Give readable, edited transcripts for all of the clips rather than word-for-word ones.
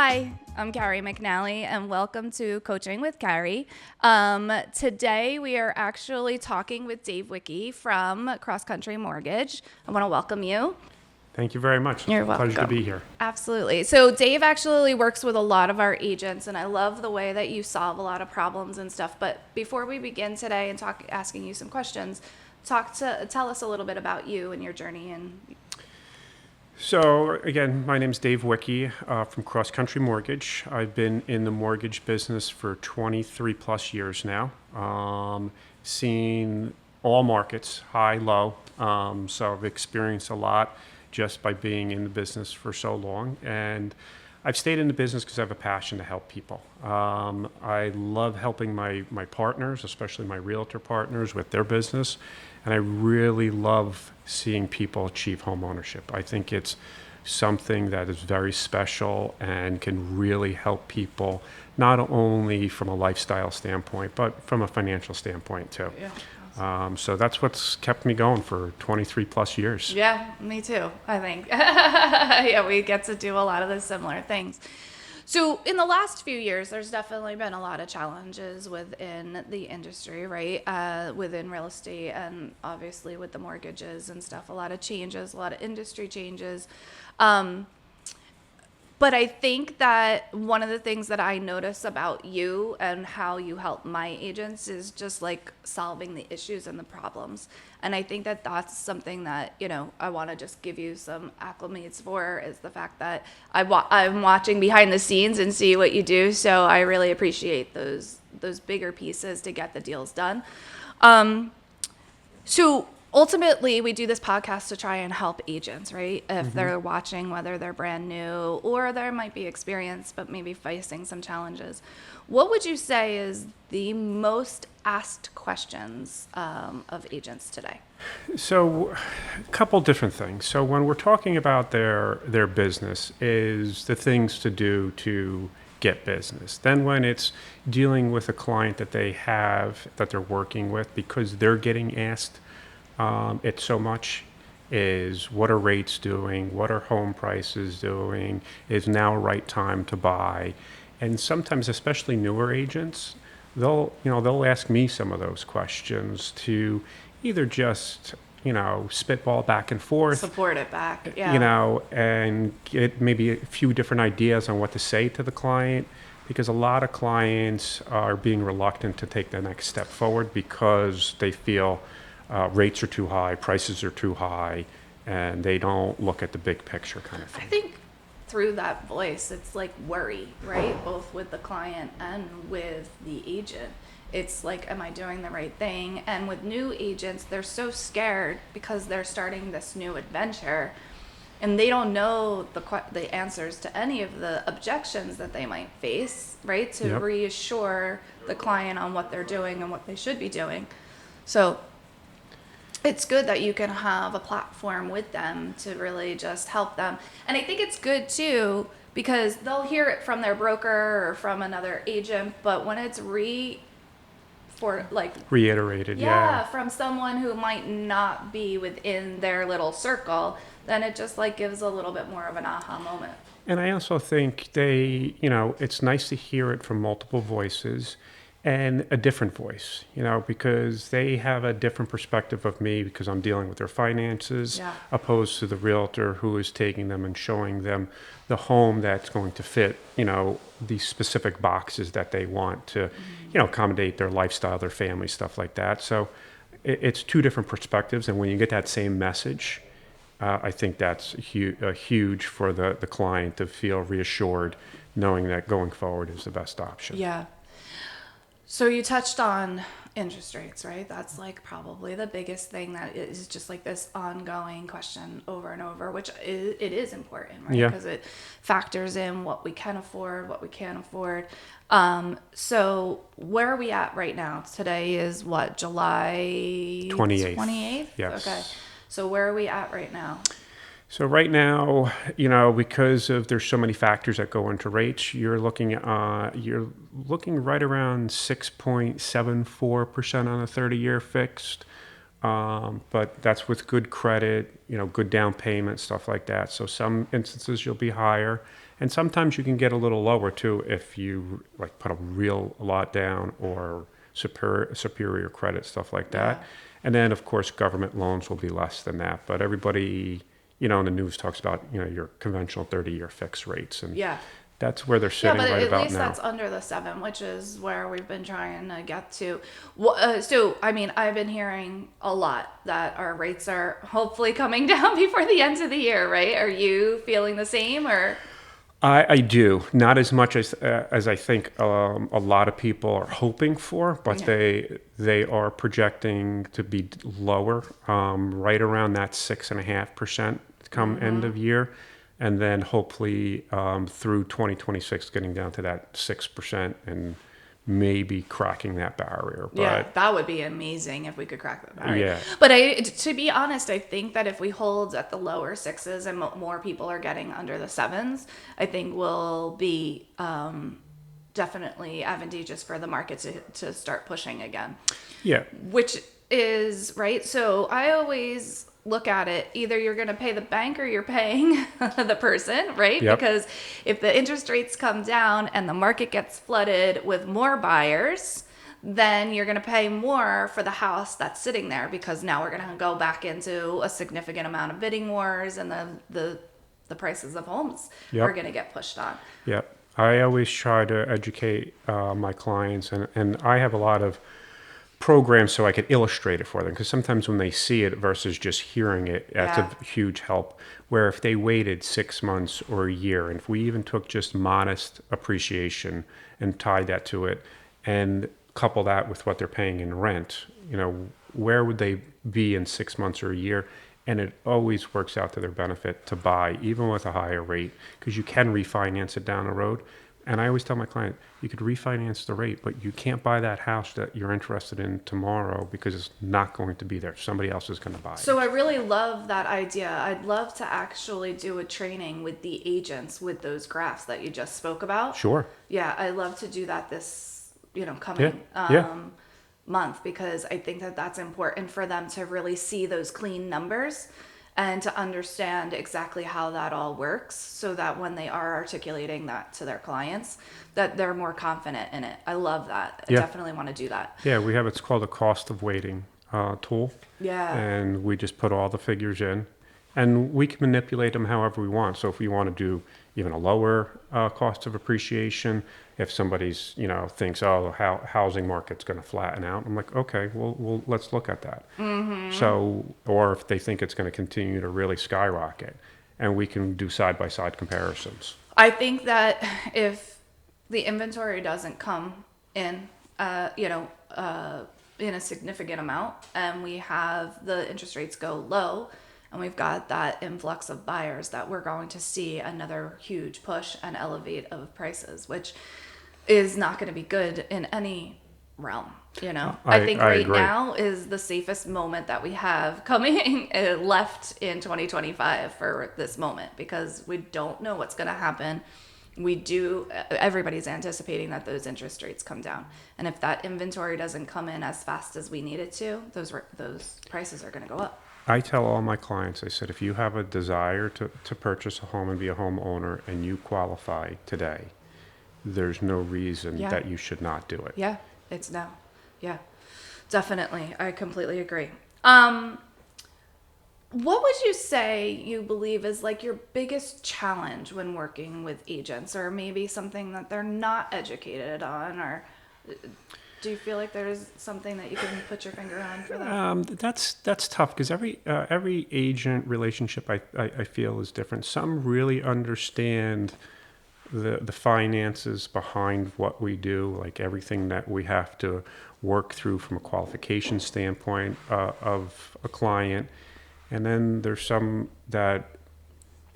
Hi, I'm Carrie McNally, and welcome to Coaching with Carrie. Today, we are actually talking with Dave Wicki from CrossCountry Mortgage. I want to welcome you. Thank you very much. You're It's a pleasure to welcome. be here. Absolutely. So Dave actually works with a lot of our agents, and I love the way that you solve a lot of problems and stuff. But before we begin today and asking you some questions, tell us a little bit about you and your journey. And So again, my name is Dave Wicki from CrossCountry Mortgage. I've been in the mortgage business for 23 plus years now. Seen all markets, high, low. So I've experienced a lot just by being in the business for so long. And I've stayed in the business because I have a passion to help people. I love helping my partners, especially my realtor partners, with their business. And I really love seeing people achieve home ownership. I think it's something that is very special and can really help people, not only from a lifestyle standpoint, but from a financial standpoint too. yeah. So that's what's kept me going for 23 plus years. Yeah, me too, I think. Yeah, we get to do a lot of the similar things. So in the last few years, there's definitely been a lot of challenges within the industry, right? Within real estate and obviously with the mortgages and stuff, a lot of changes, a lot of industry changes. But I think that one of the things that I notice about you and how you help my agents is just like solving the issues and the problems. And I think that that's something that, I want to just give you some acclimates for, is the fact that I'm watching behind the scenes and see what you do. So I really appreciate those bigger pieces to get the deals done. So ultimately, we do this podcast to try and help agents, right? If they're watching, whether they're brand new or there might be experience, but maybe facing some challenges. What would you say is the most asked questions of agents today? So, a couple different things. So, when we're talking about their business, is the things to do to get business. Then, when it's dealing with a client that they have that they're working with, because they're getting asked it so much, is what are rates doing? What are home prices doing? Is now a right time to buy? And sometimes, especially newer agents, they'll ask me some of those questions to either just spitball back and forth, Support it back. Yeah. and get maybe a few different ideas on what to say to the client, because a lot of clients are being reluctant to take the next step forward because they feel rates are too high, prices are too high, and they don't look at the big picture kind of I thing. think through that voice, it's like worry, right? Both with the client and with the agent. It's like, am I doing the right thing? And with new agents, they're so scared because they're starting this new adventure and they don't know the answers to any of the objections that they might face, right? To Yep. reassure the client on what they're doing and what they should be doing. So it's good that you can have a platform with them to really just help them. And I think it's good too, because they'll hear it from their broker or from another agent, but when it's Reiterated, from someone who might not be within their little circle, then it just like gives a little bit more of an aha moment. And I also think it's nice to hear it from multiple voices and a different voice, because they have a different perspective of me because I'm dealing with their finances, Yeah. opposed to the realtor who is taking them and showing them the home that's going to fit, these specific boxes that they want to, accommodate their lifestyle, their family, stuff like that. So it's two different perspectives. And when you get that same message, I think that's huge for the client to feel reassured, knowing that going forward is the best option. Yeah. So you touched on interest rates, right? That's like probably the biggest thing that is just like this ongoing question over and over, which it is important, right? Yeah. Because it factors in what we can afford, what we can't afford. So where are we at right now? Today is what, July 28th. 28th? Yes. Okay. So where are we at right now? So right now, because of there's so many factors that go into rates, you're looking right around 6.74% on a 30-year fixed. But that's with good credit, good down payment, stuff like that. So some instances you'll be higher, And sometimes you can get a little lower too if you like put a real lot down or superior credit, stuff like that. Yeah. And then of course government loans will be less than that. But everybody, in the news talks about, your conventional 30-year fixed rates. And Yeah. that's where they're Yeah, sitting but right at about least now. that's under the 7, which is where we've been trying to get to. So, I mean, I've been hearing a lot that our rates are hopefully coming down before the end of the year, right? Are you feeling the same, or? I do not as much as I think a lot of people are hoping for, but Yeah. they are projecting to be lower, right around that 6.5% come end of year, and then hopefully through 2026 getting down to that 6% and maybe cracking that barrier. Yeah, But that would be amazing if we could crack that barrier. yeah, But to be honest, I think that if we hold at the lower 6s and more people are getting under the 7s, I think will be definitely advantageous for the market to start pushing again. yeah, Which is right. So I always look at it, either you're going to pay the bank or you're paying the person, right? yep, Because if the interest rates come down and the market gets flooded with more buyers, then you're going to pay more for the house that's sitting there, because now we're going to go back into a significant amount of bidding wars, and the prices of homes Yep. are going to get pushed on. yep. I always try to educate my clients, and I have a lot of programs so I could illustrate it for them, because sometimes when they see it versus just hearing it, that's Yeah. a huge help. Where if they waited 6 months or a year, and if we even took just modest appreciation and tied that to it, and couple that with what they're paying in rent, where would they be in 6 months or a year? And it always works out to their benefit to buy, even with a higher rate, because you can refinance it down the road. And I always tell my client, you could refinance the rate, but you can't buy that house that you're interested in tomorrow, because it's not going to be there. Somebody else is going to buy it. So I really love that idea. I'd love to actually do a training with the agents with those graphs that you just spoke about. Sure. Yeah, I love to do that this, coming Yeah. month, because I think that that's important for them to really see those clean numbers and to understand exactly how that all works, so that when they are articulating that to their clients, that they're more confident in it. I love that. I Yeah. definitely want to do that. Yeah, it's called a cost of waiting tool. Yeah. And we just put all the figures in, and we can manipulate them however we want. So if we want to do even a lower cost of appreciation, if somebody's, thinks, oh, the housing market's going to flatten out, I'm like, okay, well, let's look at that. Mm-hmm. So, or if they think it's going to continue to really skyrocket, and we can do side-by-side comparisons. I think that if the inventory doesn't come in, in a significant amount, and we have the interest rates go low, and we've got that influx of buyers, that we're going to see another huge push and elevate of prices, which is not going to be good in any realm. I think I right agree. now is the safest moment that we have coming left in 2025 for this moment, because we don't know what's going to happen. Everybody's anticipating that those interest rates come down, and if that inventory doesn't come in as fast as we need it to, those prices are going to go up. I tell all my clients, I said, if you have a desire to purchase a home and be a homeowner and you qualify today, there's no reason Yeah. that you should not do it. Yeah, it's now. Yeah, definitely. I completely agree. What would you say you believe is like your biggest challenge when working with agents, or maybe something that they're not educated on, or do you feel like there's something that you can put your finger on for that? That's tough, because every agent relationship I feel is different. Some really understand the finances behind what we do, like everything that we have to work through from a qualification standpoint of a client. And then there's some that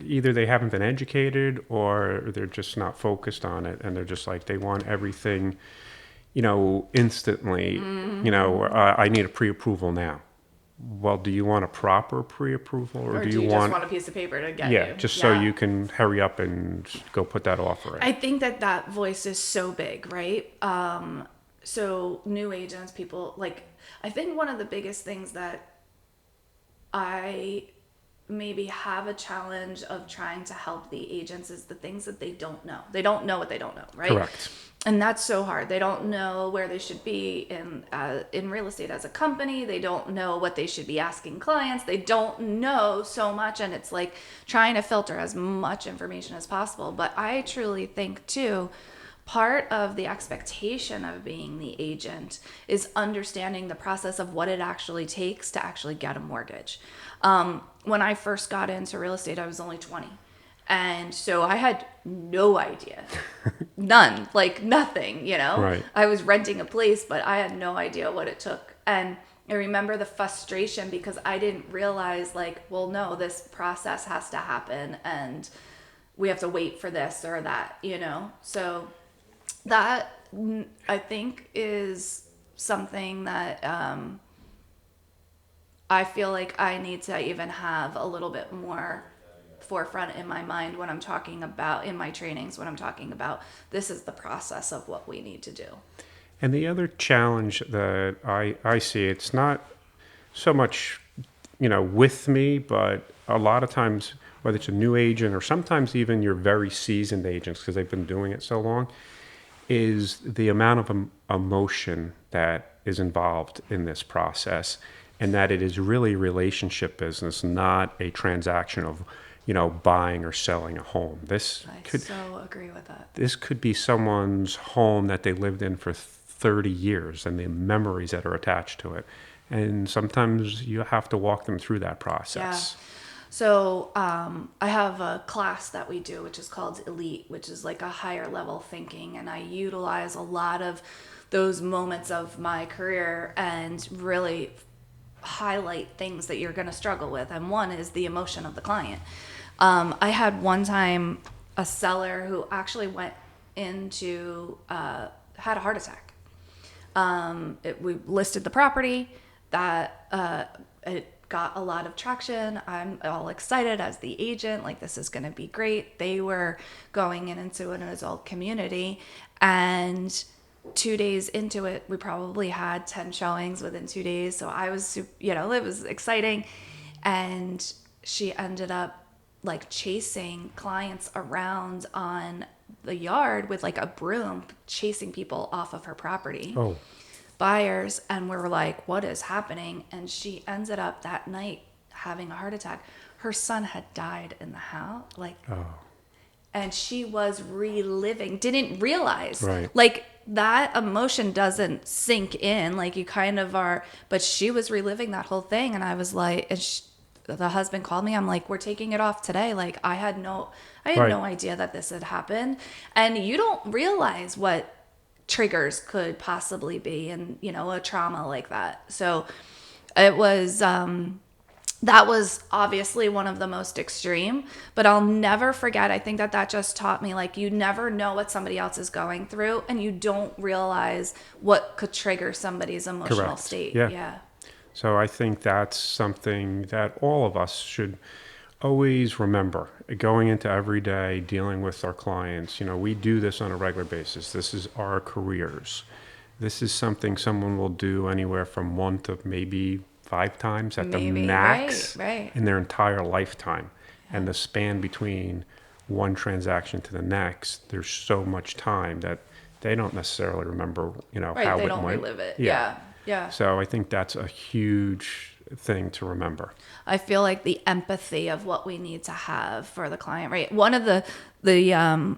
either they haven't been educated, or they're just not focused on it, and they're just like, they want everything, instantly. I need a pre-approval now. Well, do you want a proper pre-approval, or Or do you just want want a piece of paper to get yeah, you? just so you can hurry up and go put that offer in? I think that voice is so big, right? So new agents, people, like, I think one of the biggest things that I maybe have a challenge of trying to help the agents is the things that they don't know. They don't know what they don't know, right? Correct. And that's so hard. They don't know where they should be in real estate as a company. They don't know what they should be asking clients. They don't know so much, and it's like trying to filter as much information as possible. But I truly think too, part of the expectation of being the agent is understanding the process of what it actually takes to actually get a mortgage. When I first got into real estate, I was only 20. And so I had no idea, none, like nothing, Right. I was renting a place, but I had no idea what it took. And I remember the frustration because I didn't realize like, well, no, this process has to happen and we have to wait for this or that, So that I think is something that I feel like I need to even have a little bit more forefront in my mind when I'm talking about in my trainings, when I'm talking about this is the process of what we need to do. And the other challenge that I see, it's not so much, with me, but a lot of times, whether it's a new agent or sometimes even your very seasoned agents, because they've been doing it so long, is the amount of emotion that is involved in this process, and that it is really relationship business, not a transaction of, buying or selling a home. I so agree with that. This could be someone's home that they lived in for 30 years and the memories that are attached to it. And sometimes you have to walk them through that process. Yeah. So I have a class that we do, which is called Elite, which is like a higher level thinking. And I utilize a lot of those moments of my career and really highlight things that you're going to struggle with. And one is the emotion of the client. I had one time a seller who actually went into, had a heart attack. We listed the property that it got a lot of traction. I'm all excited as the agent, like this is going to be great. They were going into an adult community, and 2 days into it, we probably had 10 showings within 2 days. So I was, it was exciting. And she ended up like chasing clients around on the yard with like a broom, chasing people off of her property. Oh. Buyers, and we were like, what is happening? And she ended up that night having a heart attack. Her son had died in the house, and she was reliving, didn't realize, Right. like that emotion doesn't sink in, like you kind of are, but she was reliving that whole thing. And I was like, the husband called me, I'm like, we're taking it off today. Like I had no idea that this had happened. And you don't realize what triggers could possibly be in, a trauma like that. So it was, that was obviously one of the most extreme, but I'll never forget. I think that just taught me, like, you never know what somebody else is going through and you don't realize what could trigger somebody's emotional Correct. state. Yeah. So I think that's something that all of us should always remember going into every day, dealing with our clients. We do this on a regular basis. This is our careers. This is something someone will do anywhere from 1 to maybe 5 times at the max right. in their entire lifetime. Yeah. And the span between one transaction to the next, there's so much time that they don't necessarily remember, how they it went. They don't relive it. Yeah. So I think that's a huge thing to remember. I feel like the empathy of what we need to have for the client, right? One of the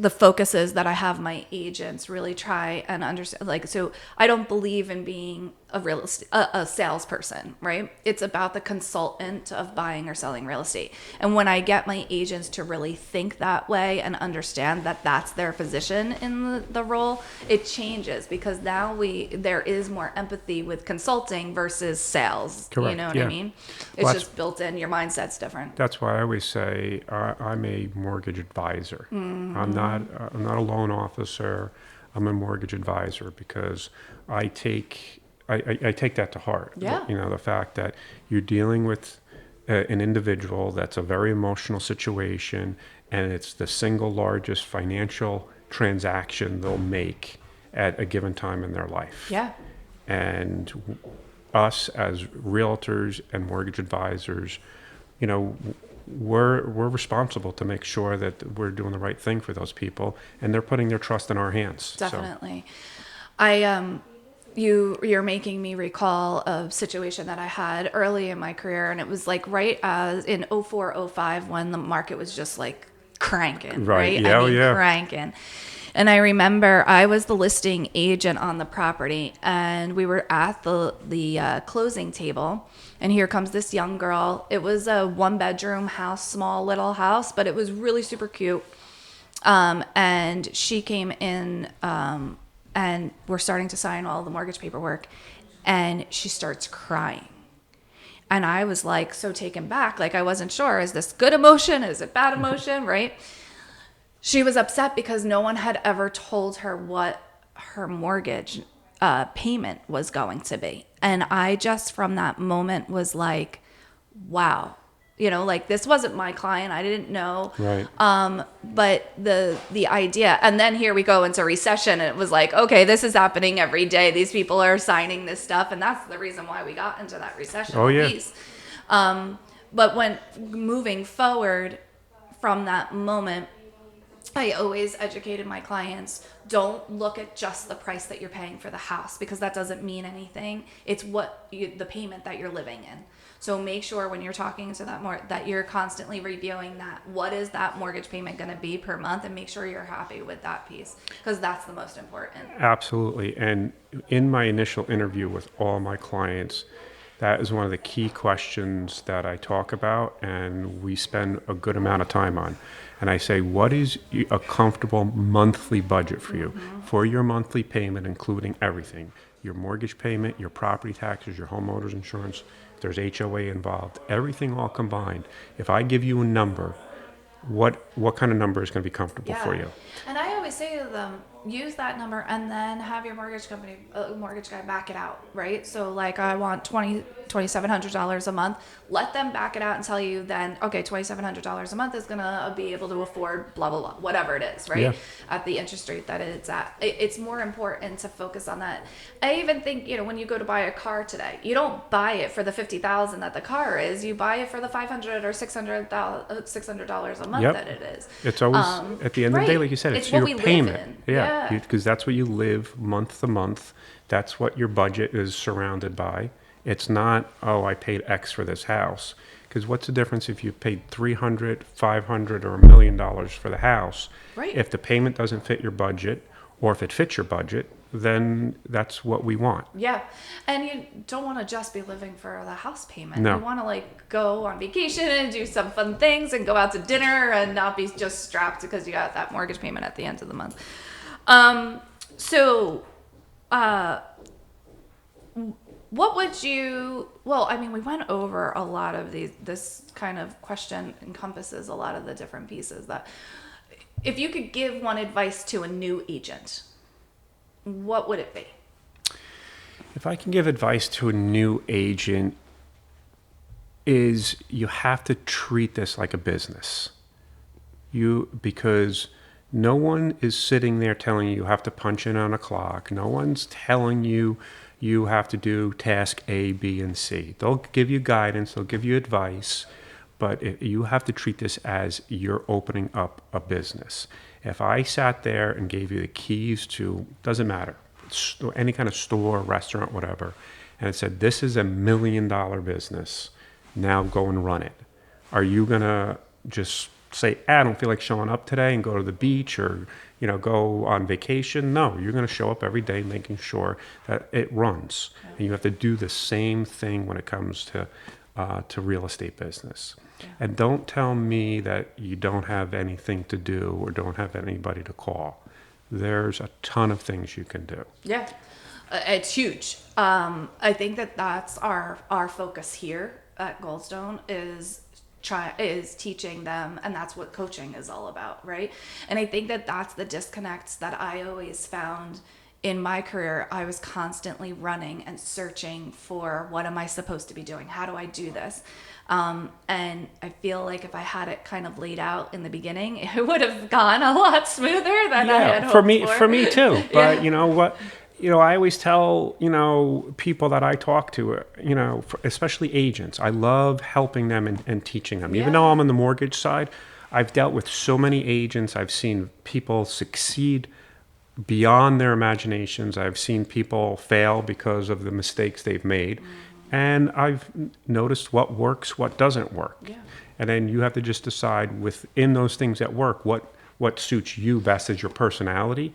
focuses that I have my agents really try and understand, like, so I don't believe in being a salesperson, right? It's about the consultant of buying or selling real estate. And when I get my agents to really think that way and understand that that's their position in the role, it changes, because now there is more empathy with consulting versus sales. Correct. You know what I mean? It's just built in. Your mindset's different. That's why I always say I'm a mortgage advisor. Mm-hmm. I'm not a loan officer. I'm a mortgage advisor, because I take that to heart. Yeah. The fact that you're dealing with an individual that's a very emotional situation, and it's the single largest financial transaction they'll make at a given time in their life. Yeah. And us as realtors and mortgage advisors, you know, we're responsible to make sure that we're doing the right thing for those people, and they're putting their trust in our hands. So, Definitely. You're making me recall a situation that I had early in my career, and it was like right as in 04, 05 when the market was just like cranking, Right. right? Yeah, I oh, mean, yeah. cranking. And I remember I was the listing agent on the property, and we were at the closing table, and here comes this young girl. It was a 1-bedroom house, small little house, but it was really super cute. And she came in, and we're starting to sign all the mortgage paperwork, and she starts crying. And I was like so taken back, like I wasn't sure, is this good emotion? Is it bad emotion? Right? She was upset because no one had ever told her what her mortgage payment was going to be. And I just from that moment was like, wow, like this wasn't my client. I didn't know. Right. But the idea, and then here we go into recession, and it was like, okay, this is happening every day. These people are signing this stuff, and that's the reason why we got into that recession Oh, yeah. piece. But when moving forward from that moment, I always educated my clients, don't look at just the price that you're paying for the house, because that doesn't mean anything. It's the payment that you're living in. So make sure when you're talking to that you're constantly reviewing that. What is that mortgage payment going to be per month? And make sure you're happy with that piece, because that's the most important. Absolutely. And in my initial interview with all my clients, that is one of the key questions that I talk about, and we spend a good amount of time on. And I say, what is a comfortable monthly budget for you for your monthly payment, including everything? Your mortgage payment, your property taxes, your homeowner's insurance, if there's HOA involved, everything all combined. If I give you a number, what kind of number is going to be comfortable for you? And I always say to them, use that number and then have your mortgage guy back it out, right? So like I want $2,700 a month. Let them back it out and tell you then, okay, $2,700 a month is gonna be able to afford blah blah blah, whatever it is, right? Yeah. At the interest rate that it's at. It's more important to focus on that. I even think, when you go to buy a car today, you don't buy it for the $50,000 that the car is. You buy it for the $500 or $600 a month Yep. that it is. It's always, at the end of the day, like you said, it's your payment. Yeah. Because that's what you live month to month. That's what your budget is surrounded by. It's not, oh, I paid X for this house. Because what's the difference if you paid $300, $500, or $1 million for the house? Right. If the payment doesn't fit your budget, or if it fits your budget, then that's what we want. Yeah. And you don't want to just be living for the house payment. No. You want to like go on vacation and do some fun things and go out to dinner and not be just strapped because you got that mortgage payment at the end of the month. What would you, we went over a lot of this kind of question encompasses a lot of the different pieces that if you could give one advice to a new agent, what would it be? If I can give advice to a new agent, is you have to treat this like a business. Because no one is sitting there telling you have to punch in on a clock. No one's telling you you have to do task A, B, and C. They'll give you guidance, they'll give you advice, but you have to treat this as you're opening up a business. If I sat there and gave you the keys to, doesn't matter, any kind of store, restaurant, whatever, and it said, this is $1 million business, now go and run it. Are you gonna just say, I don't feel like showing up today and go to the beach or go on vacation? No, you're going to show up every day making sure that it runs. Yeah. And you have to do the same thing when it comes to real estate business. Yeah. And don't tell me that you don't have anything to do or don't have anybody to call. There's a ton of things you can do. Yeah, it's huge. I think that's our focus here at Goldstone is teaching them, and that's what coaching is all about, right? And I think that's the disconnects that I always found in my career. I was constantly running and searching for what am I supposed to be doing? How do I do this? And I feel like if I had it kind of laid out in the beginning, it would have gone a lot smoother than I had hoped for me too. But you know what? I always tell, people that I talk to, especially agents, I love helping them and teaching them. Even though Yeah. I'm on the mortgage side, I've dealt with so many agents. I've seen people succeed beyond their imaginations. I've seen people fail because of the mistakes they've made. And I've noticed what works, what doesn't work. Yeah. And then you have to just decide within those things that work, what suits you best as your personality.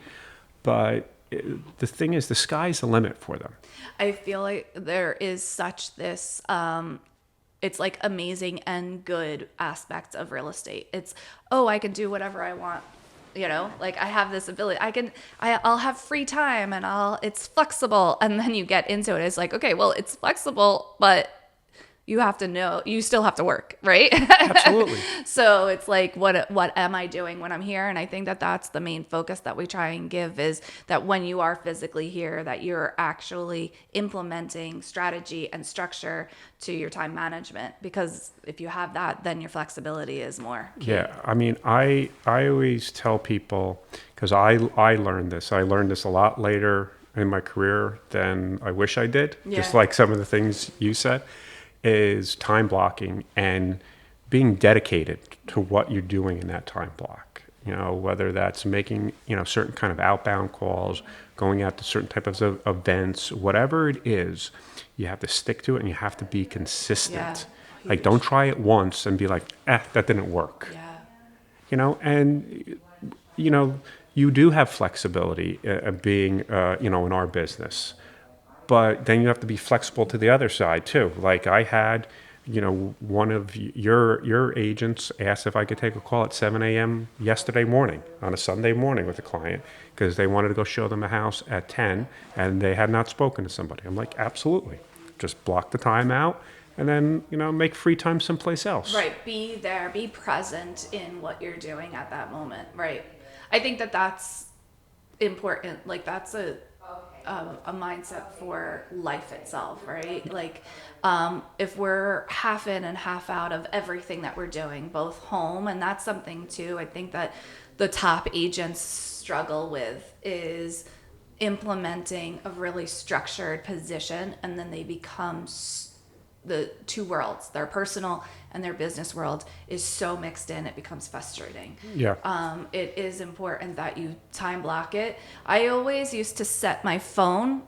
But the thing is, the sky's the limit for them. I feel like there is such this it's like amazing and good aspects of real estate. It's, oh, I can do whatever I want. Like I have this ability. I'll have free time and it's flexible. And then you get into it. It's like, okay, well, it's flexible, but you still have to work, right? Absolutely. So it's like, what am I doing when I'm here? And I think that that's the main focus that we try and give, is that when you are physically here, that you're actually implementing strategy and structure to your time management. Because if you have that, then your flexibility is more key. Yeah, I mean, I always tell people, because I learned this. I learned this a lot later in my career than I wish I did. Just Yeah. like some of the things you said, is time blocking and being dedicated to what you're doing in that time block. Whether that's making, certain kind of outbound calls, going out to certain types of events, whatever it is, you have to stick to it and you have to be consistent. Yeah. Like, don't try it once and be like, that didn't work. Yeah. And, you do have flexibility being, in our business. But then you have to be flexible to the other side too. Like I had, one of your agents asked if I could take a call at 7 a.m. yesterday morning on a Sunday morning with a client because they wanted to go show them a house at 10 and they had not spoken to somebody. I'm like, absolutely. Just block the time out and then, make free time someplace else. Right. Be there, be present in what you're doing at that moment. Right. I think that that's important. Like that's a mindset for life itself, right? Like, if we're half in and half out of everything that we're doing, both home, and that's something too, I think that the top agents struggle with is implementing a really structured position, and then they become the two worlds, their personal and their business world is so mixed in, it becomes frustrating. Yeah. It is important that you time block it. I always used to set my phone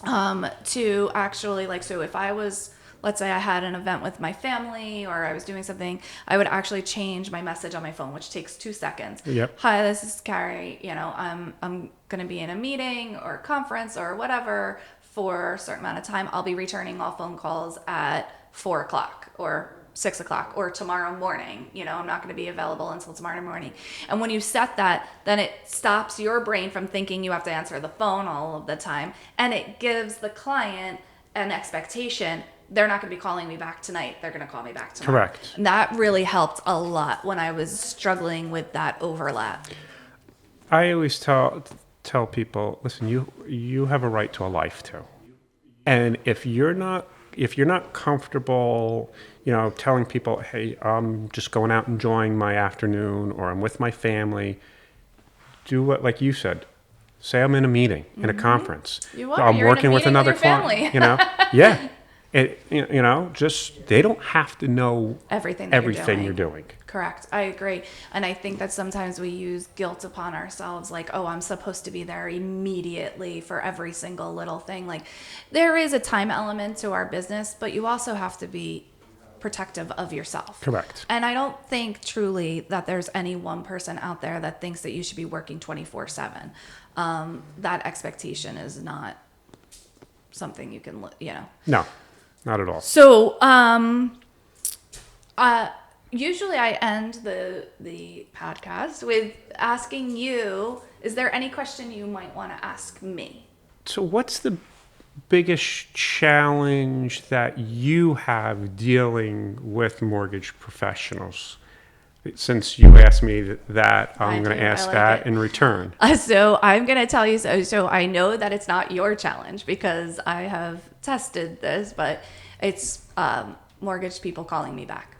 to actually, like, so if I was, let's say I had an event with my family or I was doing something, I would actually change my message on my phone, which takes 2 seconds. Yep. Hi, this is Carrie. I'm going to be in a meeting or a conference or whatever for a certain amount of time. I'll be returning all phone calls at 4 o'clock or 6 o'clock or tomorrow morning. I'm not going to be available until tomorrow morning. And when you set that, then it stops your brain from thinking you have to answer the phone all of the time. And it gives the client an expectation. They're not going to be calling me back tonight. They're going to call me back tomorrow. Correct. And that really helped a lot when I was struggling with that overlap. I always tell people, listen, you have a right to a life too. And if you're not comfortable, telling people, hey, I'm just going out enjoying my afternoon or I'm with my family, do what, like you said, say I'm in a meeting, in a conference. You are. I'm You're in a working with meeting with another your family. client, yeah. Just, they don't have to know Everything you're doing. Correct. I agree. And I think that sometimes we use guilt upon ourselves, like, oh, I'm supposed to be there immediately for every single little thing. Like, there is a time element to our business, but you also have to be protective of yourself. Correct. And I don't think truly that there's any one person out there that thinks that you should be working 24/7. That expectation is not something you can, No, not at all. So, usually I end the podcast with asking you, is there any question you might want to ask me? So what's the biggest challenge that you have dealing with mortgage professionals? Since you asked me that, I'm going to ask that in return. So I'm going to tell you, so I know that it's not your challenge because I have tested this, but it's mortgage people calling me back.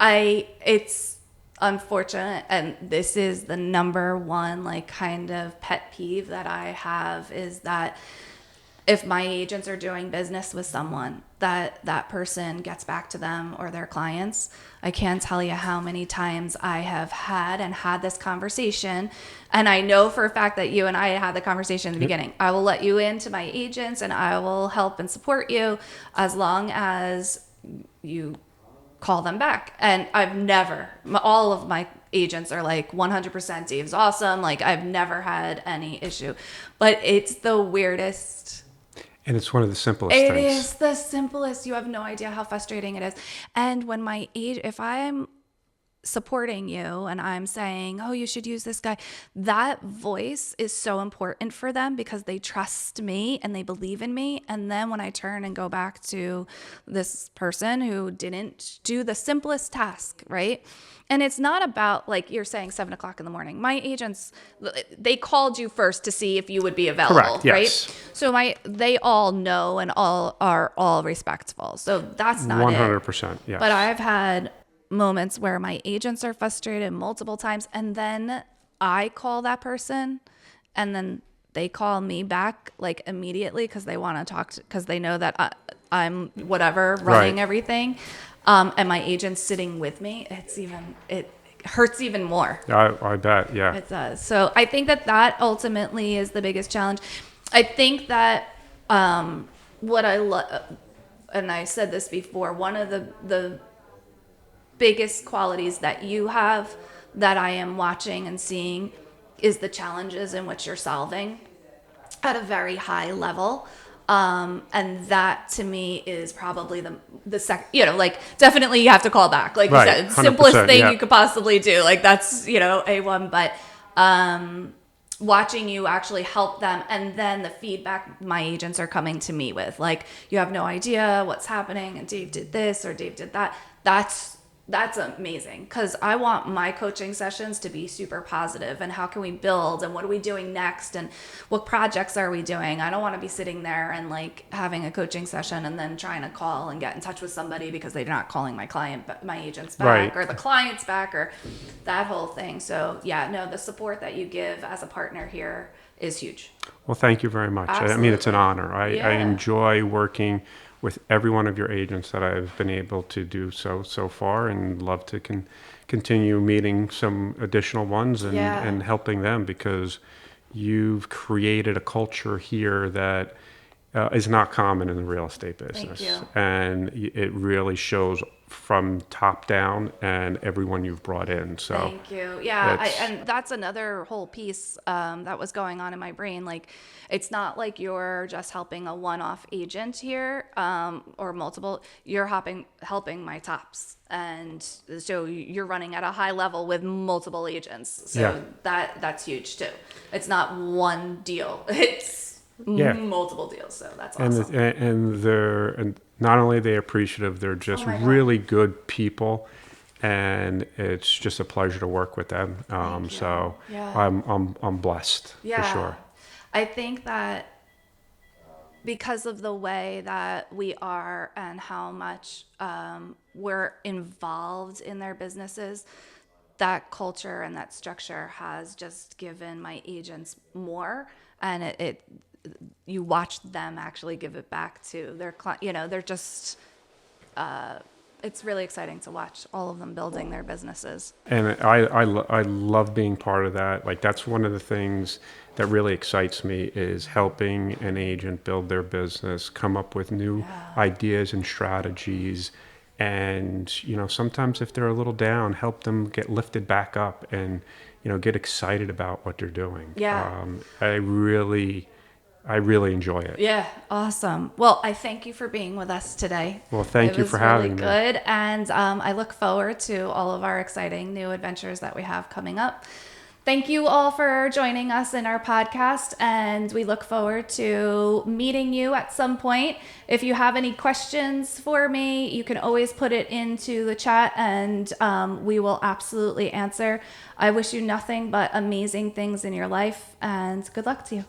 It's unfortunate, and this is the number one like kind of pet peeve that I have, is that if my agents are doing business with someone, that person gets back to them or their clients. I can't tell you how many times I have had this conversation, and I know for a fact that you and I had the conversation in the beginning. I will let you into my agents and I will help and support you as long as you call them back. And all of my agents are like 100% Dave's awesome. Like I've never had any issue, but it's the weirdest. And it's one of the simplest It things. is the simplest. You have no idea how frustrating it is. And when if I'm supporting you and I'm saying, oh, you should use this guy, that voice is so important for them because they trust me and they believe in me. And then when I turn and go back to this person who didn't do the simplest task, right? And it's not about, like you're saying, 7 o'clock in the morning. My agents, they called you first to see if you would be available, Correct, yes. right? So they all know and are all respectful. So that's not 100%, yes. But I've had moments where my agents are frustrated multiple times, and then I call that person, and then they call me back like immediately because they want to talk, because they know that I'm whatever running everything. And my agent's sitting with me. It hurts even more. I bet, yeah. It does. So I think that ultimately is the biggest challenge. I think that what I love, and I said this before, one of the biggest qualities that you have that I am watching and seeing is the challenges in which you're solving at a very high level. And that to me is probably the second, like definitely you have to call back. Like you said, simplest thing you could possibly do. Like that's, A1, but, watching you actually help them. And then the feedback my agents are coming to me with, like, you have no idea what's happening. And Dave did this or Dave did that. That's amazing, because I want my coaching sessions to be super positive, and how can we build, and what are we doing next, and what projects are we doing. I don't want to be sitting there and like having a coaching session and then trying to call and get in touch with somebody because they're not calling my agents back, or the clients back, or that whole thing. So the support that you give as a partner here is huge. Well, thank you very much. Absolutely. I mean, it's an honor. I enjoy working with every one of your agents that I've been able to do so far, and love to continue meeting some additional ones and helping them, because you've created a culture here that is not common in the real estate business. Thank you. And it really shows from top down and everyone you've brought in. So thank you. Yeah, and that's another whole piece that was going on in my brain. Like, it's not like you're just helping a one-off agent here or multiple. You're helping my tops, and so you're running at a high level with multiple agents. So that's huge too. It's not one deal. It's multiple deals. So that's awesome. And not only are they appreciative, they're just really good people, and it's just a pleasure to work with them. So I'm blessed for sure. I think that because of the way that we are and how much we're involved in their businesses, that culture and that structure has just given my agents more, and you watch them actually give it back to their client. They're just it's really exciting to watch all of them building their businesses. And I love being part of that. Like, that's one of the things that really excites me, is helping an agent build their business, come up with new ideas and strategies. And, sometimes if they're a little down, help them get lifted back up and, get excited about what they're doing. Yeah. I really enjoy it. Yeah, awesome. Well, I thank you for being with us today. Well, thank you for having me. It was really good, and I look forward to all of our exciting new adventures that we have coming up. Thank you all for joining us in our podcast, and we look forward to meeting you at some point. If you have any questions for me, you can always put it into the chat, and we will absolutely answer. I wish you nothing but amazing things in your life, and good luck to you.